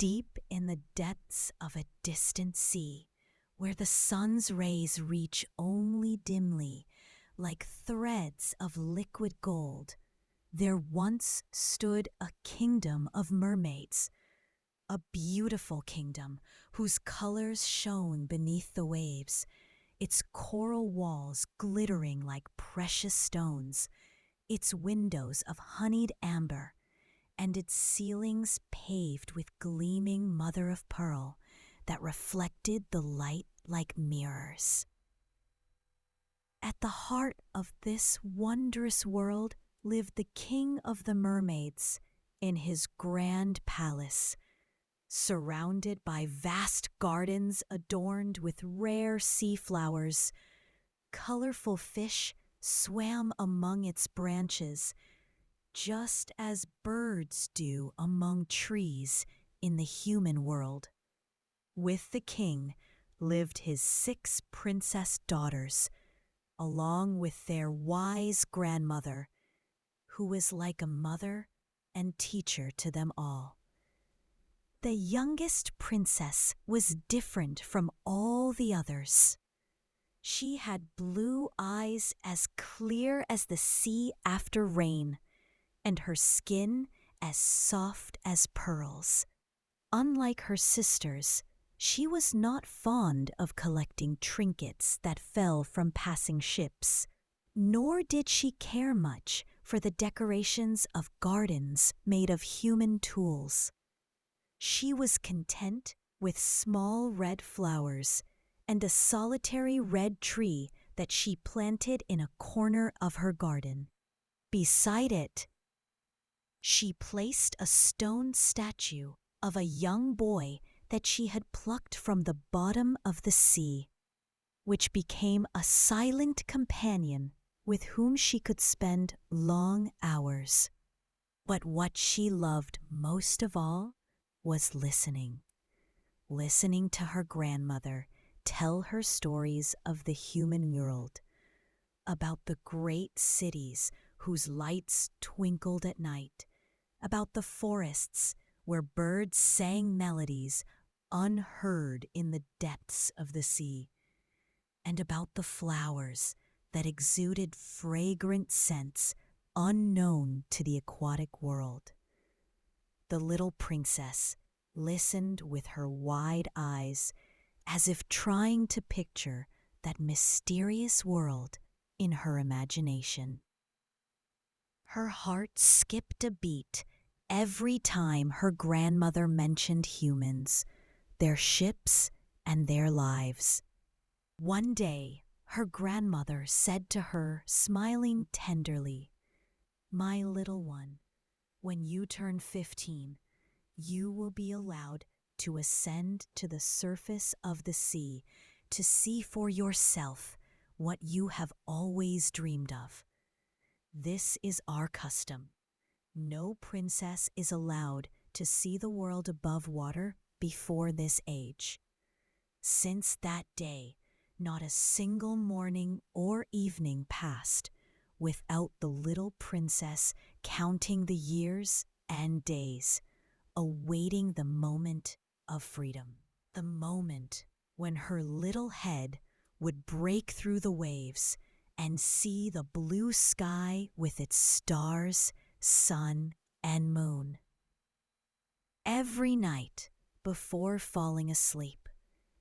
Deep in the depths of a distant sea, where the sun's rays reach only dimly, like threads of liquid gold, there once stood a kingdom of mermaids, a beautiful kingdom whose colors shone beneath the waves, its coral walls glittering like precious stones, its windows of honeyed amber, and its ceilings paved with gleaming mother-of-pearl that reflected the light like mirrors. At the heart of this wondrous world lived the king of the mermaids in his grand palace, surrounded by vast gardens adorned with rare sea flowers. Colorful fish swam among its branches, just as birds do among trees in the human world. With the king lived his 6 princess daughters, along with their wise grandmother, who was like a mother and teacher to them all. The youngest princess was different from all the others. She had blue eyes as clear as the sea after rain, and her skin as soft as pearls. Unlike her sisters, she was not fond of collecting trinkets that fell from passing ships, nor did she care much for the decorations of gardens made of human tools. She was content with small red flowers and a solitary red tree that she planted in a corner of her garden. Beside it, she placed a stone statue of a young boy that she had plucked from the bottom of the sea, which became a silent companion with whom she could spend long hours. But what she loved most of all was listening to her grandmother tell her stories of the human world, about the great cities whose lights twinkled at night, about the forests where birds sang melodies unheard in the depths of the sea, and about the flowers that exuded fragrant scents unknown to the aquatic world. The little princess listened with her wide eyes, as if trying to picture that mysterious world in her imagination. Her heart skipped a beat every time her grandmother mentioned humans, their ships, and their lives. One day, her grandmother said to her, smiling tenderly, "My little one, when you turn 15, you will be allowed to ascend to the surface of the sea to see for yourself what you have always dreamed of. This is our custom. No princess is allowed to see the world above water before this age." Since that day, not a single morning or evening passed without the little princess counting the years and days, awaiting the moment of freedom. The moment when her little head would break through the waves and see the blue sky with its stars, sun, and moon. Every night, before falling asleep,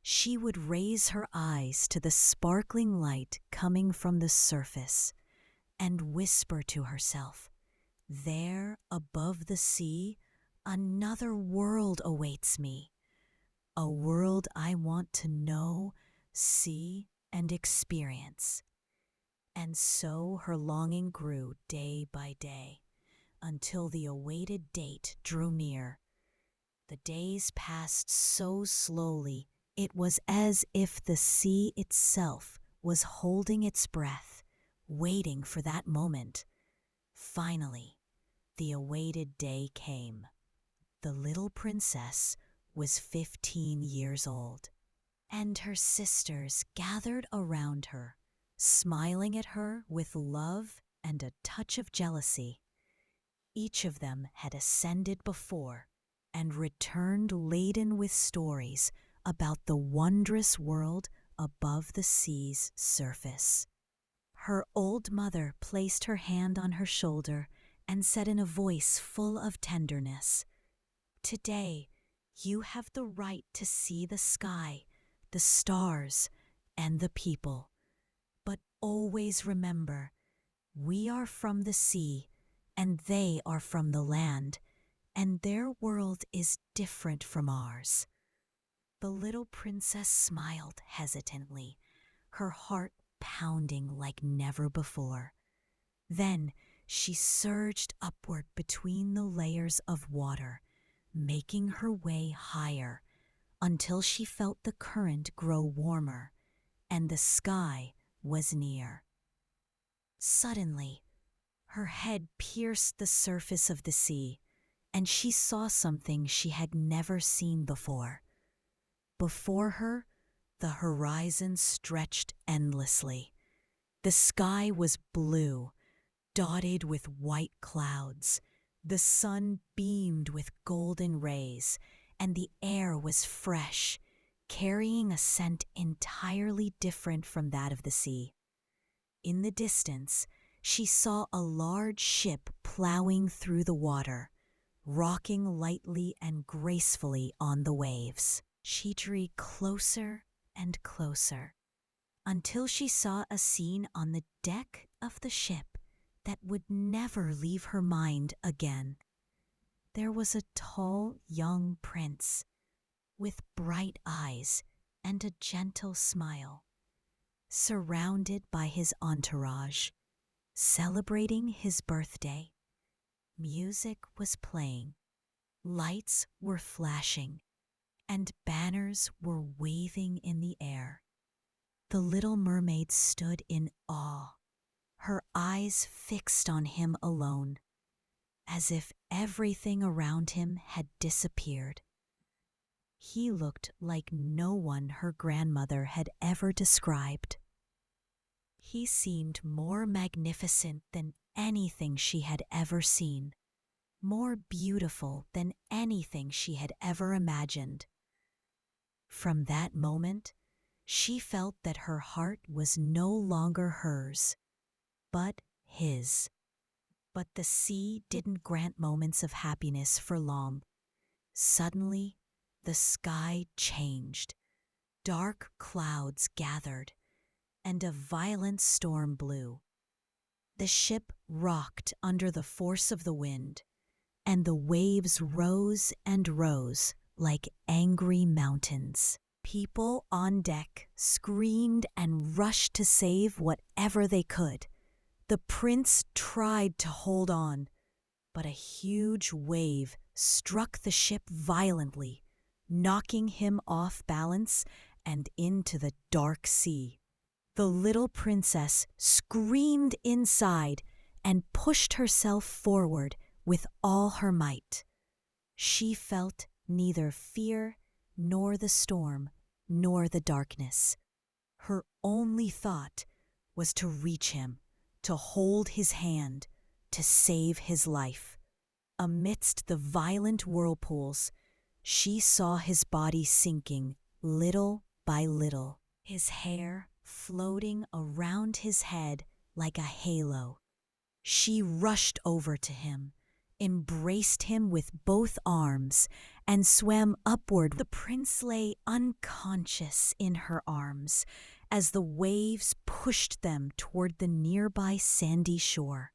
she would raise her eyes to the sparkling light coming from the surface and whisper to herself, "There above the sea, another world awaits me, a world I want to know, see, and experience." And so her longing grew day by day, until the awaited date drew near. The days passed so slowly, it was as if the sea itself was holding its breath, waiting for that moment. Finally, the awaited day came. The little princess was 15 years old, and her sisters gathered around her, smiling at her with love and a touch of jealousy. Each of them had ascended before and returned laden with stories about the wondrous world above the sea's surface. Her old mother placed her hand on her shoulder and said in a voice full of tenderness, "Today, you have the right to see the sky, the stars, and the people. But always remember, we are from the sea, and they are from the land, and their world is different from ours." The little princess smiled hesitantly, her heart pounding like never before. Then she surged upward between the layers of water, making her way higher until she felt the current grow warmer and the sky was near. Suddenly, her head pierced the surface of the sea, and she saw something she had never seen before. Before her, the horizon stretched endlessly. The sky was blue, dotted with white clouds. The sun beamed with golden rays, and the air was fresh, carrying a scent entirely different from that of the sea. In the distance, she saw a large ship plowing through the water, rocking lightly and gracefully on the waves. She drew closer and closer, until she saw a scene on the deck of the ship that would never leave her mind again. There was a tall young prince with bright eyes and a gentle smile, surrounded by his entourage, celebrating his birthday. Music was playing, lights were flashing, and banners were waving in the air. The little mermaid stood in awe, her eyes fixed on him alone, as if everything around him had disappeared. He looked like no one her grandmother had ever described. He seemed more magnificent than anything she had ever seen, more beautiful than anything she had ever imagined. From that moment, she felt that her heart was no longer hers, but his. But the sea didn't grant moments of happiness for long. Suddenly, the sky changed. Dark clouds gathered, and a violent storm blew. The ship rocked under the force of the wind, and the waves rose and rose like angry mountains. People on deck screamed and rushed to save whatever they could. The prince tried to hold on, but a huge wave struck the ship violently, knocking him off balance and into the dark sea. The little princess screamed inside and pushed herself forward with all her might. She felt neither fear nor the storm nor the darkness. Her only thought was to reach him, to hold his hand, to save his life. Amidst the violent whirlpools, she saw his body sinking little by little, his hair floating around his head like a halo. She rushed over to him, embraced him with both arms, and swam upward. The prince lay unconscious in her arms as the waves pushed them toward the nearby sandy shore.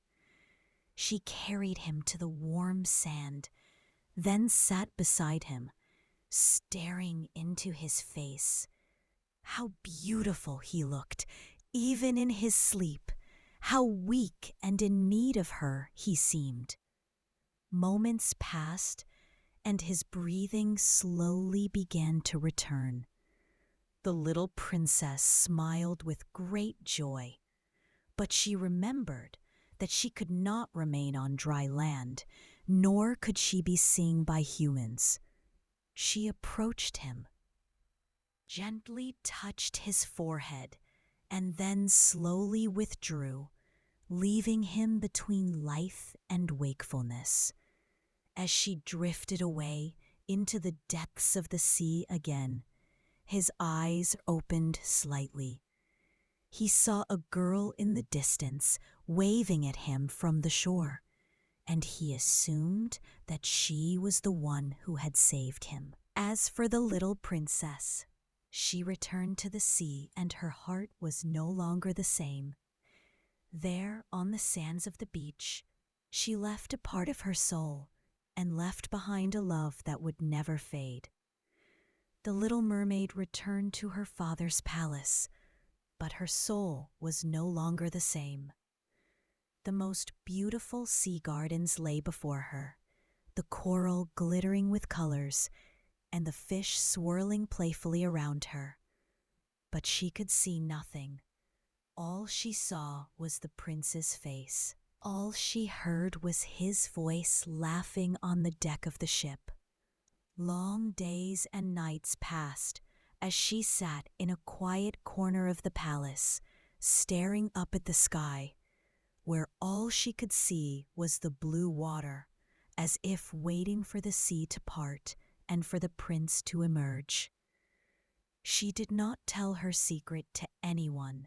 She carried him to the warm sand, then sat beside him, staring into his face. How beautiful he looked, even in his sleep. How weak and in need of her he seemed. Moments passed, and his breathing slowly began to return. The little princess smiled with great joy, but she remembered that she could not remain on dry land, nor could she be seen by humans. She approached him, gently touched his forehead, and then slowly withdrew, leaving him between life and wakefulness. As she drifted away into the depths of the sea again. His eyes opened slightly. He saw a girl in the distance waving at him from the shore, and he assumed that she was the one who had saved him. As for the little princess, she returned to the sea, and her heart was no longer the same. There, on the sands of the beach, she left a part of her soul and left behind a love that would never fade. The little mermaid returned to her father's palace, but her soul was no longer the same. The most beautiful sea gardens lay before her, the coral glittering with colors, and the fish swirling playfully around her. But she could see nothing. All she saw was the prince's face. All she heard was his voice laughing on the deck of the ship. Long days and nights passed as she sat in a quiet corner of the palace, staring up at the sky, where all she could see was the blue water, as if waiting for the sea to part and for the prince to emerge. She did not tell her secret to anyone,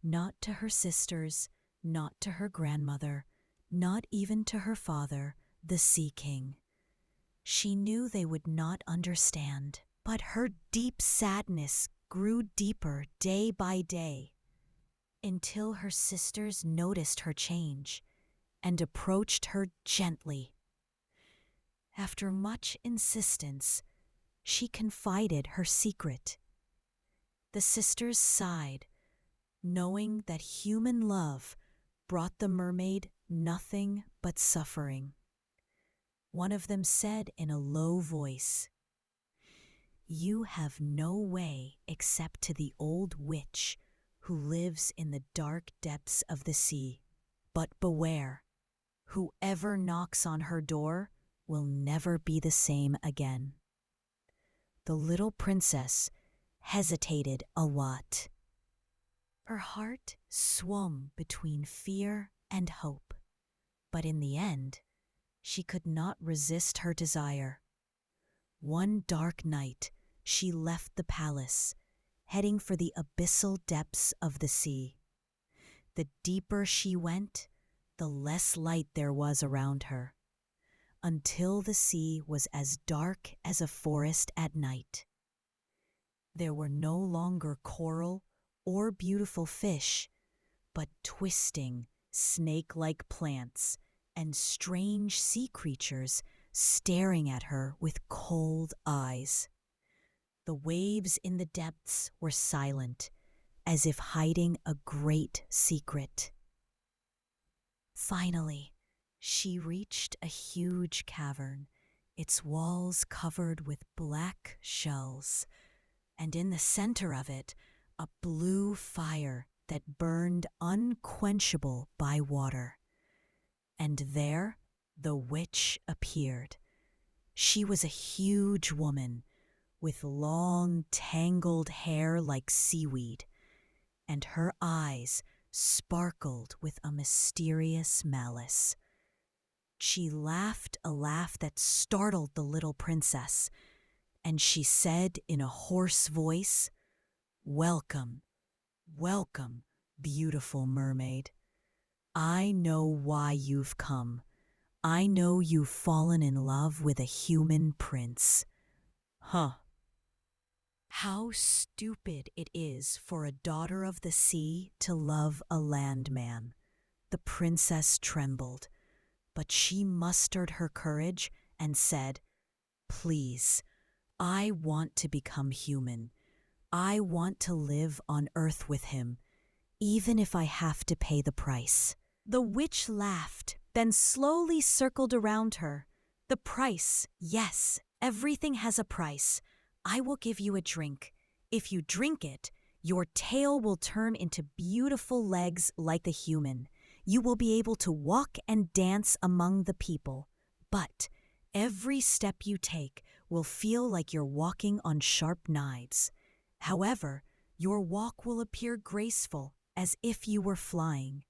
not to her sisters, not to her grandmother, not even to her father, the Sea King. She knew they would not understand, but her deep sadness grew deeper day by day, until her sisters noticed her change and approached her gently. After much insistence, she confided her secret. The sisters sighed, knowing that human love brought the mermaid nothing but suffering. One of them said in a low voice, "You have no way except to the old witch who lives in the dark depths of the sea. But beware, whoever knocks on her door will never be the same again." The little princess hesitated a lot. Her heart swam between fear and hope, but in the end, she could not resist her desire. One dark night, she left the palace, heading for the abyssal depths of the sea. The deeper she went, the less light there was around her, until the sea was as dark as a forest at night. There were no longer coral or beautiful fish, but twisting, snake-like plants and strange sea creatures staring at her with cold eyes. The waves in the depths were silent, as if hiding a great secret. Finally, she reached a huge cavern, its walls covered with black shells, and in the center of it, a blue fire that burned unquenchable by water. And there the witch appeared. She was a huge woman with long, tangled hair like seaweed, and her eyes sparkled with a mysterious malice. She laughed a laugh that startled the little princess, and she said in a hoarse voice, "Welcome, welcome, beautiful mermaid. I know why you've come. I know you've fallen in love with a human prince." Huh. How stupid it is for a daughter of the sea to love a landman. The princess trembled, but she mustered her courage and said, "Please, I want to become human. I want to live on Earth with him, even if I have to pay the price." The witch laughed, then slowly circled around her. "The price, yes, everything has a price. I will give you a drink. If you drink it, your tail will turn into beautiful legs like a human. You will be able to walk and dance among the people. But every step you take will feel like you're walking on sharp knives. However, your walk will appear graceful, as if you were flying."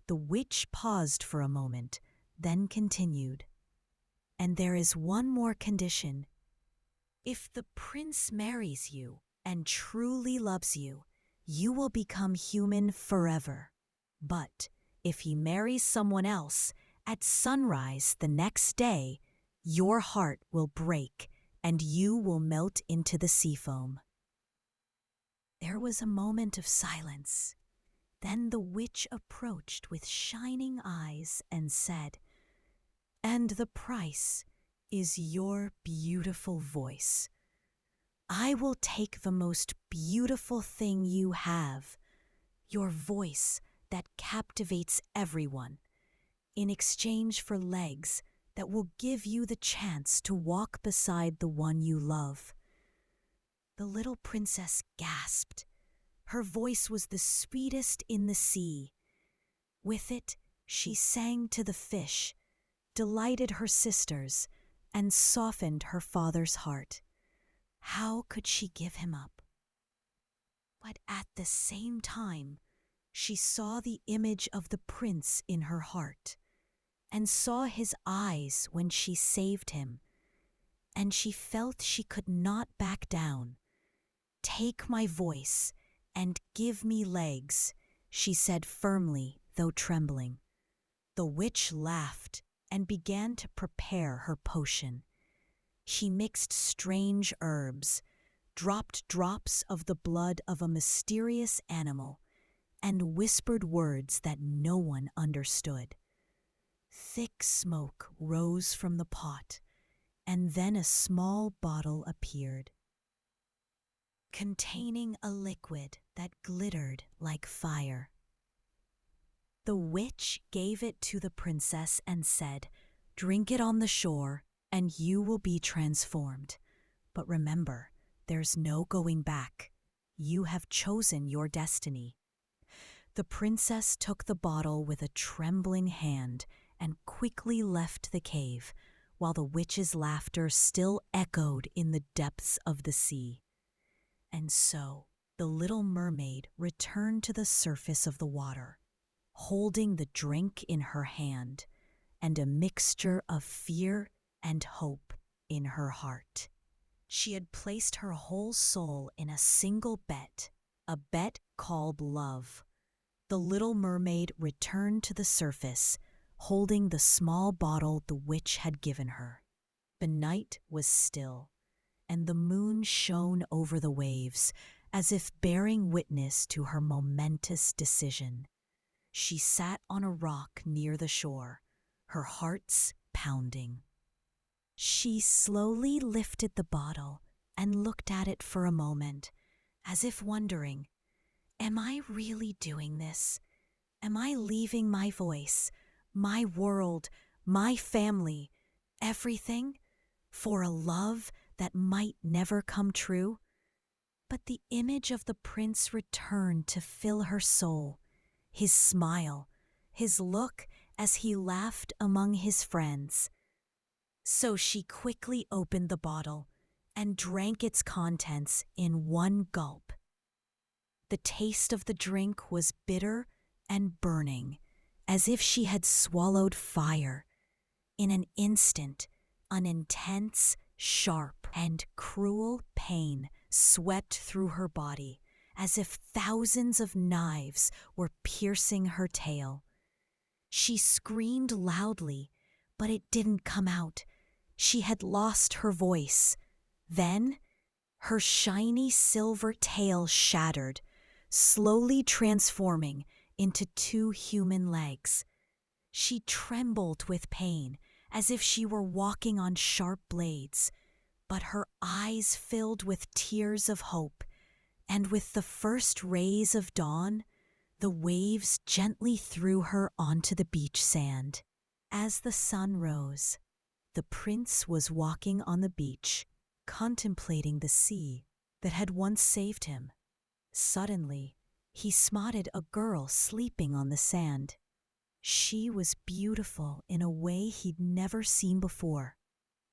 The witch paused for a moment, then continued, "And there is one more condition. If the prince marries you and truly loves you, you will become human forever. But if he marries someone else, at sunrise the next day, your heart will break and you will melt into the sea foam. There was a moment of silence. Then the witch approached with shining eyes and said, "And the price is your beautiful voice. I will take the most beautiful thing you have, your voice that captivates everyone, in exchange for legs that will give you the chance to walk beside the one you love." The little princess gasped. Her voice was the sweetest in the sea. With it, she sang to the fish, delighted her sisters, and softened her father's heart. How could she give him up? But at the same time, she saw the image of the prince in her heart, and saw his eyes when she saved him, and she felt she could not back down. "Take my voice and give me legs," she said firmly, though trembling. The witch laughed and began to prepare her potion. She mixed strange herbs, dropped drops of the blood of a mysterious animal, and whispered words that no one understood. Thick smoke rose from the pot, and then a small bottle appeared, containing a liquid that glittered like fire. The witch gave it to the princess and said, "Drink it on the shore, and you will be transformed. But remember, there's no going back. You have chosen your destiny." The princess took the bottle with a trembling hand and quickly left the cave, while the witch's laughter still echoed in the depths of the sea. And so the little mermaid returned to the surface of the water, holding the drink in her hand and a mixture of fear and hope in her heart. She had placed her whole soul in a single bet, a bet called love. The little mermaid returned to the surface, holding the small bottle the witch had given her. The night was still, and the moon shone over the waves, as if bearing witness to her momentous decision. She sat on a rock near the shore, her heart's pounding. She slowly lifted the bottle and looked at it for a moment, as if wondering, "Am I really doing this? Am I leaving my voice, my world, my family, everything, for a love that might never come true?" But the image of the prince returned to fill her soul, his smile, his look as he laughed among his friends. So she quickly opened the bottle and drank its contents in one gulp. The taste of the drink was bitter and burning, as if she had swallowed fire. In an instant, an intense, sharp, and cruel pain swept through her body, as if thousands of knives were piercing her tail. She screamed loudly, but it didn't come out. She had lost her voice. Then, her shiny silver tail shattered, slowly transforming into two human legs. She trembled with pain, as if she were walking on sharp blades, but her eyes filled with tears of hope, and with the first rays of dawn, the waves gently threw her onto the beach sand. As the sun rose, the prince was walking on the beach, contemplating the sea that had once saved him. Suddenly, he spotted a girl sleeping on the sand. She was beautiful in a way he'd never seen before.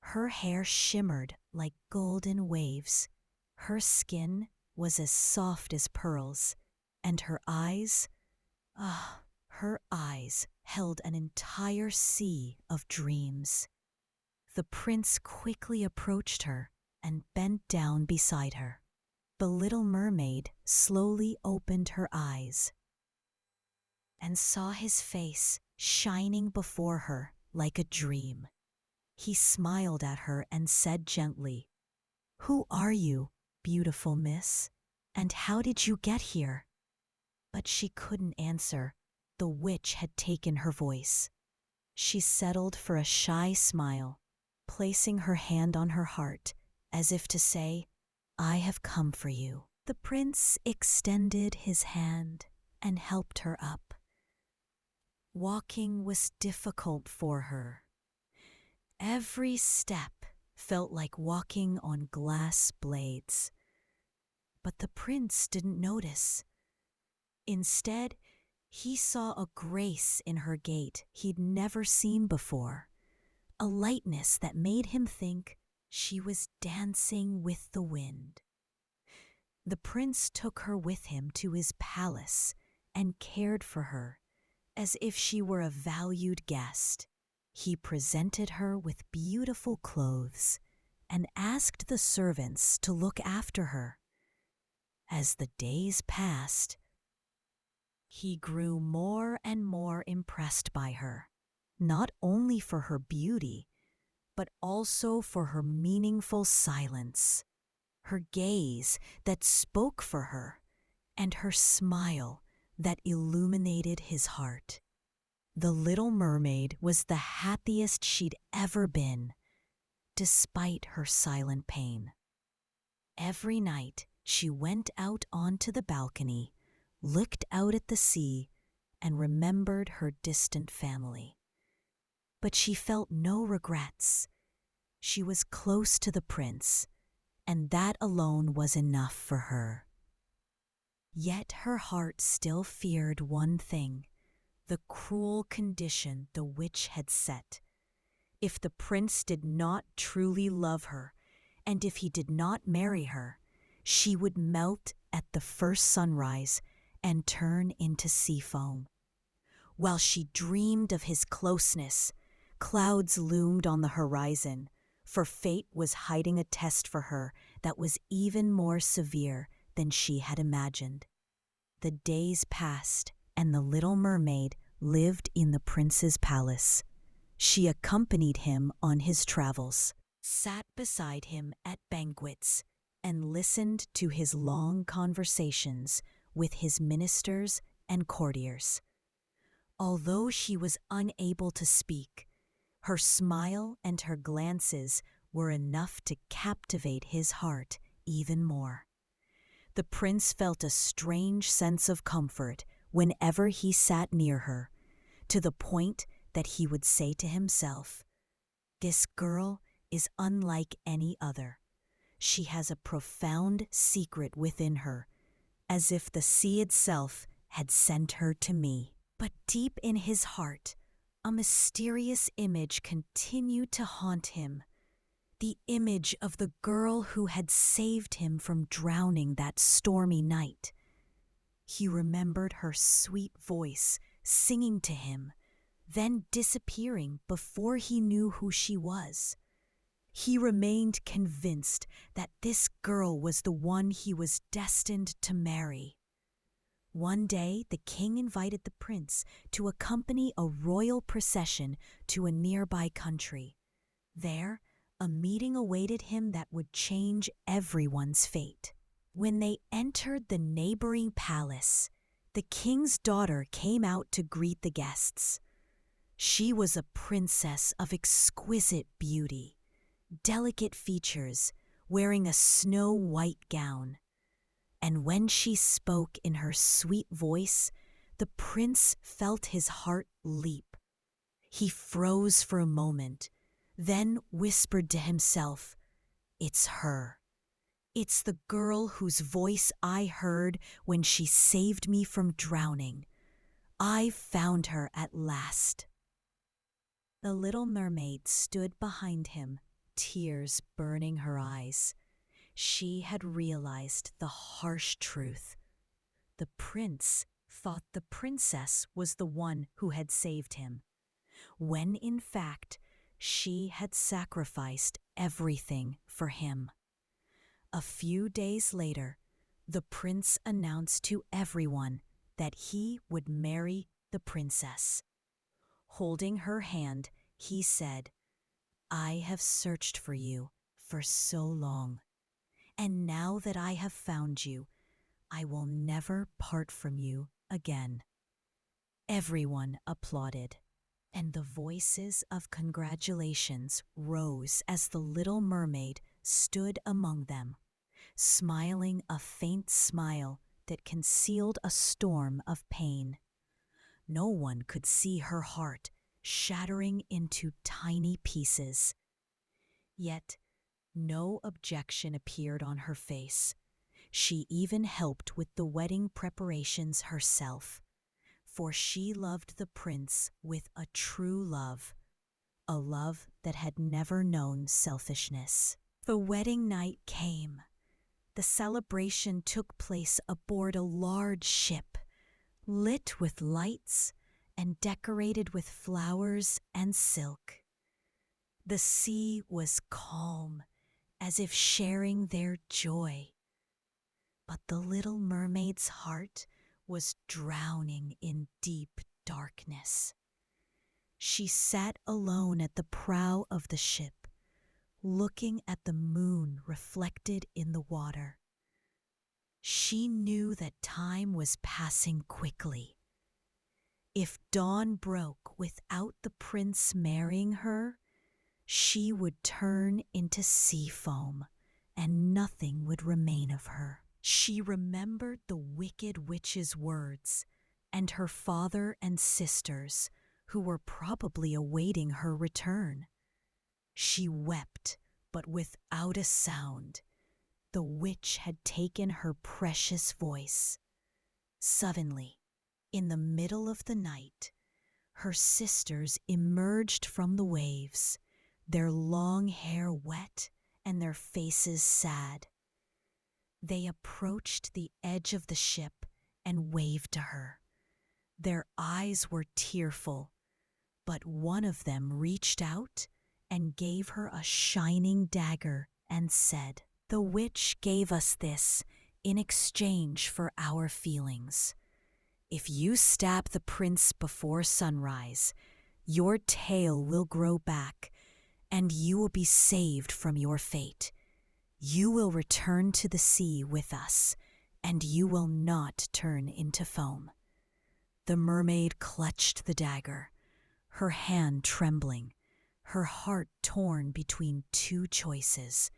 Her hair shimmered like golden waves. Her skin was as soft as pearls, and her eyes held an entire sea of dreams. The prince quickly approached her and bent down beside her. The little mermaid slowly opened her eyes and saw his face shining before her like a dream. He smiled at her and said gently, "Who are you, beautiful miss? And how did you get here?" But she couldn't answer. The witch had taken her voice. She settled for a shy smile, placing her hand on her heart, as if to say, "I have come for you." The prince extended his hand and helped her up. Walking was difficult for her. Every step felt like walking on glass blades. But the prince didn't notice. Instead, he saw a grace in her gait he'd never seen before, a lightness that made him think she was dancing with the wind. The prince took her with him to his palace and cared for her as if she were a valued guest. He presented her with beautiful clothes and asked the servants to look after her. As the days passed, he grew more and more impressed by her, not only for her beauty, but also for her meaningful silence, her gaze that spoke for her, and her smile that illuminated his heart. The little mermaid was the happiest she'd ever been, despite her silent pain. Every night she went out onto the balcony, looked out at the sea, and remembered her distant family. But she felt no regrets. She was close to the prince, and that alone was enough for her. Yet her heart still feared one thing: the cruel condition the witch had set. If the prince did not truly love her, and if he did not marry her, she would melt at the first sunrise and turn into sea foam. While she dreamed of his closeness, clouds loomed on the horizon, for fate was hiding a test for her that was even more severe than she had imagined. The days passed, and the little mermaid lived in the prince's palace. She accompanied him on his travels, sat beside him at banquets, and listened to his long conversations with his ministers and courtiers. Although she was unable to speak, her smile and her glances were enough to captivate his heart even more. The prince felt a strange sense of comfort whenever he sat near her, to the point that he would say to himself, "This girl is unlike any other. She has a profound secret within her, as if the sea itself had sent her to me." But deep in his heart, a mysterious image continued to haunt him. The image of the girl who had saved him from drowning that stormy night. He remembered her sweet voice singing to him, then disappearing before he knew who she was. He remained convinced that this girl was the one he was destined to marry. One day, the king invited the prince to accompany a royal procession to a nearby country. There, a meeting awaited him that would change everyone's fate. When they entered the neighboring palace, the king's daughter came out to greet the guests. She was a princess of exquisite beauty, delicate features, wearing a snow-white gown. And when she spoke in her sweet voice, the prince felt his heart leap. He froze for a moment, then whispered to himself, "It's her. It's the girl whose voice I heard when she saved me from drowning. I've found her at last." The little mermaid stood behind him, tears burning her eyes. She had realized the harsh truth. The prince thought the princess was the one who had saved him, when in fact she had sacrificed everything for him. A few days later, the prince announced to everyone that he would marry the princess. Holding her hand, he said, "I have searched for you for so long, and now that I have found you, I will never part from you again." Everyone applauded, and the voices of congratulations rose as the little mermaid stood among them, smiling a faint smile that concealed a storm of pain. No one could see her heart shattering into tiny pieces. Yet no objection appeared on her face. She even helped with the wedding preparations herself, for she loved the prince with a true love, a love that had never known selfishness. The wedding night came. The celebration took place aboard a large ship, lit with lights and decorated with flowers and silk. The sea was calm, as if sharing their joy. But the little mermaid's heart was drowning in deep darkness. She sat alone at the prow of the ship, looking at the moon reflected in the water. She knew that time was passing quickly. If dawn broke without the prince marrying her, she would turn into sea foam, and nothing would remain of her. She remembered the wicked witch's words and her father and sisters, who were probably awaiting her return. She wept, but without a sound. The witch had taken her precious voice. Suddenly, in the middle of the night, her sisters emerged from the waves, their long hair wet and their faces sad. They approached the edge of the ship and waved to her. Their eyes were tearful, but one of them reached out and gave her a shining dagger and said, "The witch gave us this in exchange for our feelings. If you stab the prince before sunrise, your tail will grow back, and you will be saved from your fate. You will return to the sea with us, and you will not turn into foam." The mermaid clutched the dagger, her hand trembling, her heart torn between two choices: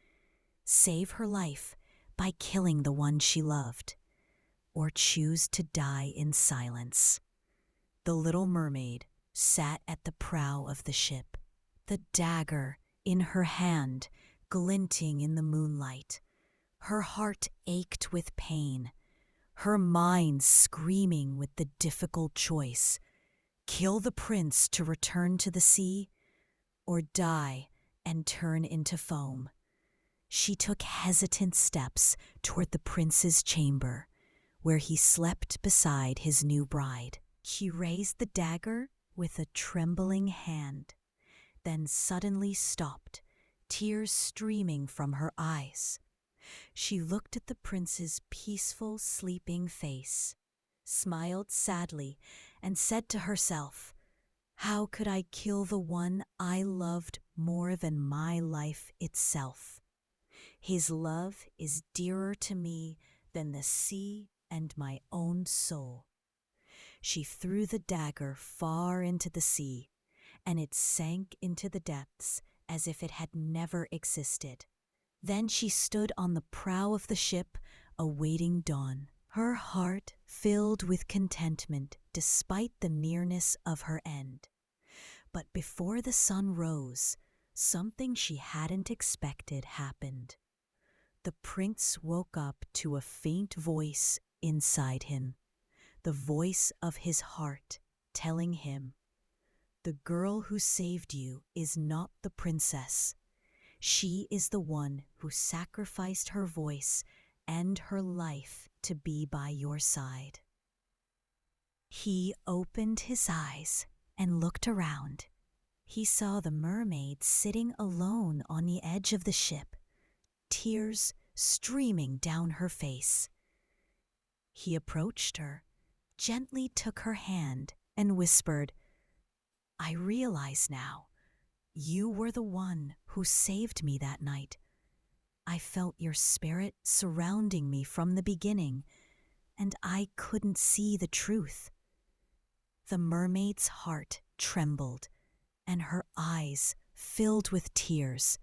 save her life by killing the one she loved, or choose to die in silence. The little mermaid sat at the prow of the ship, the dagger in her hand glinting in the moonlight. Her heart ached with pain, her mind screaming with the difficult choice: kill the prince to return to the sea, or die and turn into foam. She took hesitant steps toward the prince's chamber, where he slept beside his new bride. She raised the dagger with a trembling hand, then suddenly stopped, tears streaming from her eyes. She looked at the prince's peaceful, sleeping face, smiled sadly, and said to herself, "How could I kill the one I loved more than my life itself? His love is dearer to me than the sea and my own soul." She threw the dagger far into the sea, and it sank into the depths as if it had never existed. Then she stood on the prow of the ship, awaiting dawn, her heart filled with contentment despite the nearness of her end. But before the sun rose, something she hadn't expected happened. The prince woke up to a faint voice inside him, the voice of his heart telling him, "The girl who saved you is not the princess. She is the one who sacrificed her voice and her life to be by your side." He opened his eyes and looked around. He saw the mermaid sitting alone on the edge of the ship, tears streaming down her face. He approached her, gently took her hand, and whispered, "I realize now, you were the one who saved me that night. I felt your spirit surrounding me from the beginning, and I couldn't see the truth." The mermaid's heart trembled, and her eyes filled with tears,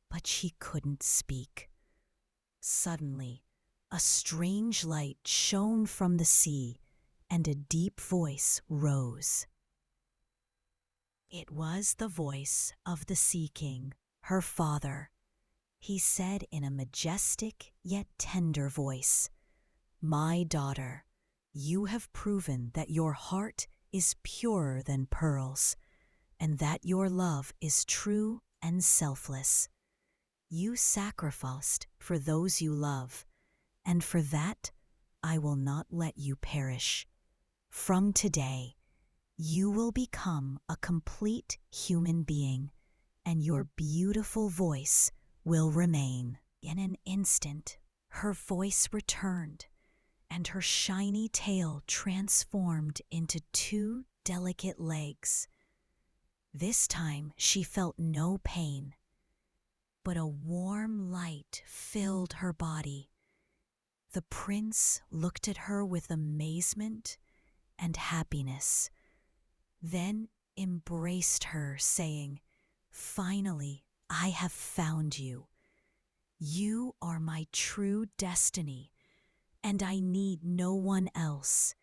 but she couldn't speak. Suddenly, a strange light shone from the sea, and a deep voice rose. It was the voice of the Sea King, her father. He said in a majestic yet tender voice, "My daughter, you have proven that your heart is purer than pearls, and that your love is true and selfless. You sacrificed for those you love, and for that I will not let you perish. From today, you will become a complete human being, and your beautiful voice will remain." In an instant, her voice returned, and her shiny tail transformed into 2 delicate legs. This time she felt no pain, but a warm light filled her body. The prince looked at her with amazement and happiness, then embraced her, saying, "Finally, I have found you. You are my true destiny, and I need no one else."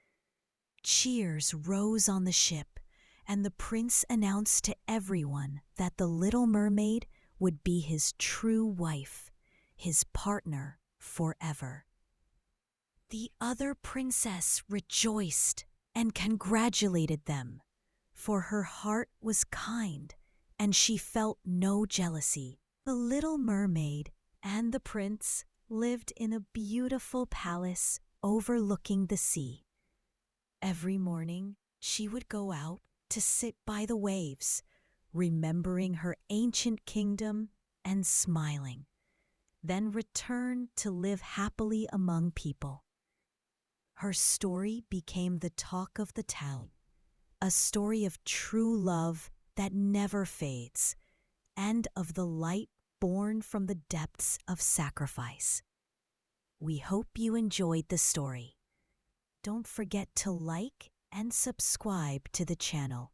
Cheers rose on the ship, and the prince announced to everyone that the little mermaid would be his true wife, his partner forever. The other princess rejoiced and congratulated them, for her heart was kind and she felt no jealousy. The little mermaid and the prince lived in a beautiful palace overlooking the sea. Every morning she would go out to sit by the waves, remembering her ancient kingdom and smiling, then return to live happily among people. Her story became the talk of the town, a story of true love that never fades, and of the light born from the depths of sacrifice. We hope you enjoyed the story. Don't forget to like and subscribe to the channel